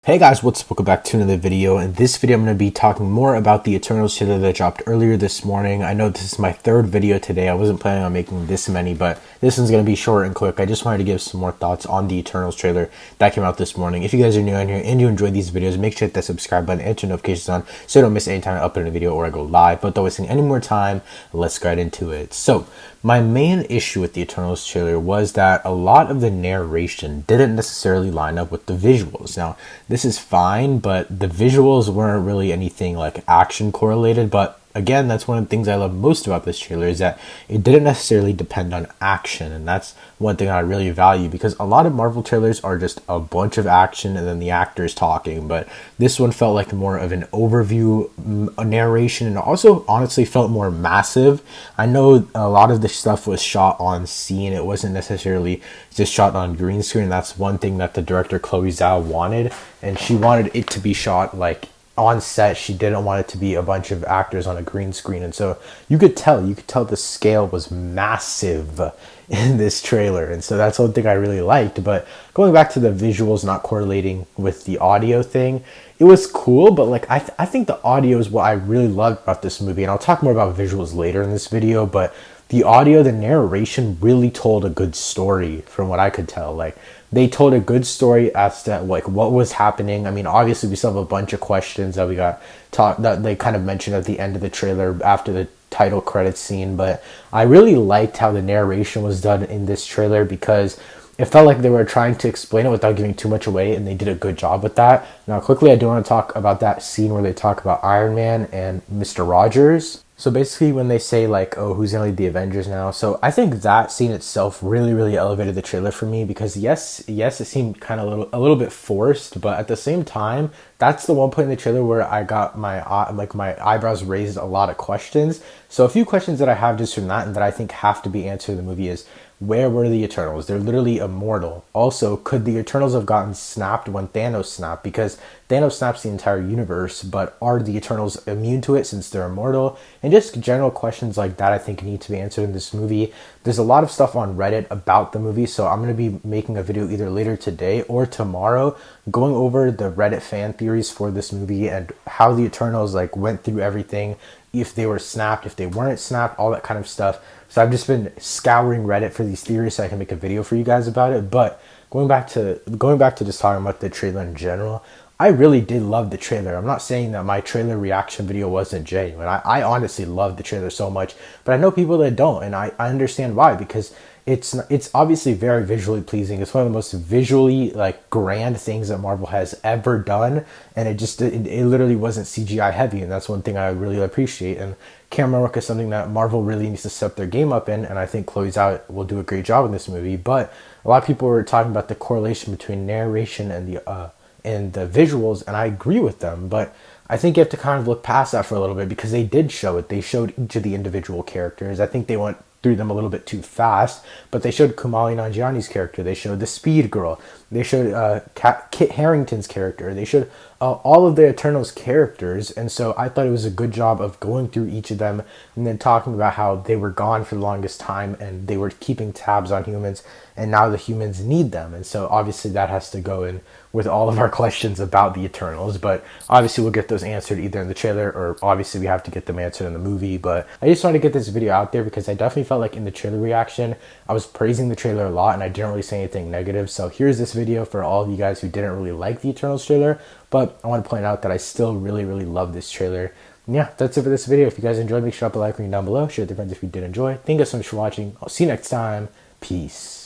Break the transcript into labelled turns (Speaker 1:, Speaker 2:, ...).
Speaker 1: Hey guys, what's up? Welcome back to another video. In this video, I'm going to be talking more about the Eternals trailer that dropped earlier this morning. I know this is my third video today. I wasn't planning on making this many, but this one's going to be short and quick. I just wanted to give some more thoughts on the Eternals trailer that came out this morning. If you guys are new on here and you enjoy these videos, make sure to hit that subscribe button and turn notifications on so you don't miss any time I upload a video or I go live. But without wasting any more time, let's get into it. So, my main issue with the Eternals trailer was that a lot of the narration didn't necessarily line up with the visuals. Now, this is fine, but the visuals weren't really anything like action correlated. But again, that's one of the things I love most about this trailer is that it didn't necessarily depend on action. And that's one thing I really value because a lot of Marvel trailers are just a bunch of action and then the actors talking. But this one felt like more of an overview narration and also honestly felt more massive. I know a lot of the stuff was shot on scene. It wasn't necessarily just shot on green screen. That's one thing that the director Chloe Zhao wanted. And she wanted it to be shot like on set. She didn't want it to be a bunch of actors on a green screen, and so you could tell the scale was massive in this trailer, and so that's one thing I really liked. But going back to the visuals not correlating with the audio thing, it was cool, but like I think the audio is what I really loved about this movie, and I'll talk more about visuals later in this video. But the audio, the narration really told a good story from what I could tell. Like they told a good story as to like what was happening. I mean, obviously we still have a bunch of questions that we got taught that they kind of mentioned at the end of the trailer after the title credits scene, but I really liked how the narration was done in this trailer because it felt like they were trying to explain it without giving too much away, and they did a good job with that. Now, quickly, I do want to talk about that scene where they talk about Iron Man and Mr. Rogers. So basically when they say like, oh, who's gonna lead the Avengers now? So I think that scene itself really elevated the trailer for me because yes, it seemed kind of a little bit forced, but at the same time, that's the one point in the trailer where I got my eyebrows raised a lot of questions. So a few questions that I have just from that and that I think have to be answered in the movie is, where were the Eternals? They're literally immortal. Also, could the Eternals have gotten snapped when Thanos snapped? Because Thanos snaps the entire universe, but are the Eternals immune to it since they're immortal? And just general questions like that I think need to be answered in this movie. There's a lot of stuff on Reddit about the movie, so I'm going to be making a video either later today or tomorrow going over the Reddit fan theories for this movie and how the Eternals like went through everything, if they were snapped, if they weren't snapped, all that kind of stuff. So I've just been scouring Reddit for these theories so I can make a video for you guys about it. But going back to just talking about the trailer in general, I really did love the trailer. I'm not saying that my trailer reaction video wasn't genuine. I honestly loved the trailer so much, but I know people that don't, and I understand why, because it's obviously very visually pleasing. It's one of the most visually like grand things that Marvel has ever done, and it literally wasn't CGI heavy, and that's one thing I really appreciate. And camera work is something that Marvel really needs to step their game up in, and I think Chloe Zhao will do a great job in this movie. But a lot of people were talking about the correlation between narration and the visuals, and I agree with them, but I think you have to kind of look past that for a little bit because they did show it. They showed each of the individual characters. I think they went through them a little bit too fast, but they showed Kumali Nanjiani's character. They showed the Speed Girl. They showed Kit Harington's character. They showed all of the Eternals characters, and so I thought it was a good job of going through each of them and then talking about how they were gone for the longest time and they were keeping tabs on humans, and now the humans need them. And so obviously that has to go in with all of our questions about the Eternals, but obviously we'll get those answered either in the trailer or obviously we have to get them answered in the movie. But I just wanted to get this video out there because I definitely felt like in the trailer reaction, I was praising the trailer a lot and I didn't really say anything negative. So here's this video for all of you guys who didn't really like the Eternals trailer, but I want to point out that I still really love this trailer. And yeah, that's it for this video. If you guys enjoyed, make sure to drop a like down below. Share with your friends if you did enjoy. Thank you so much for watching. I'll see you next time. Peace.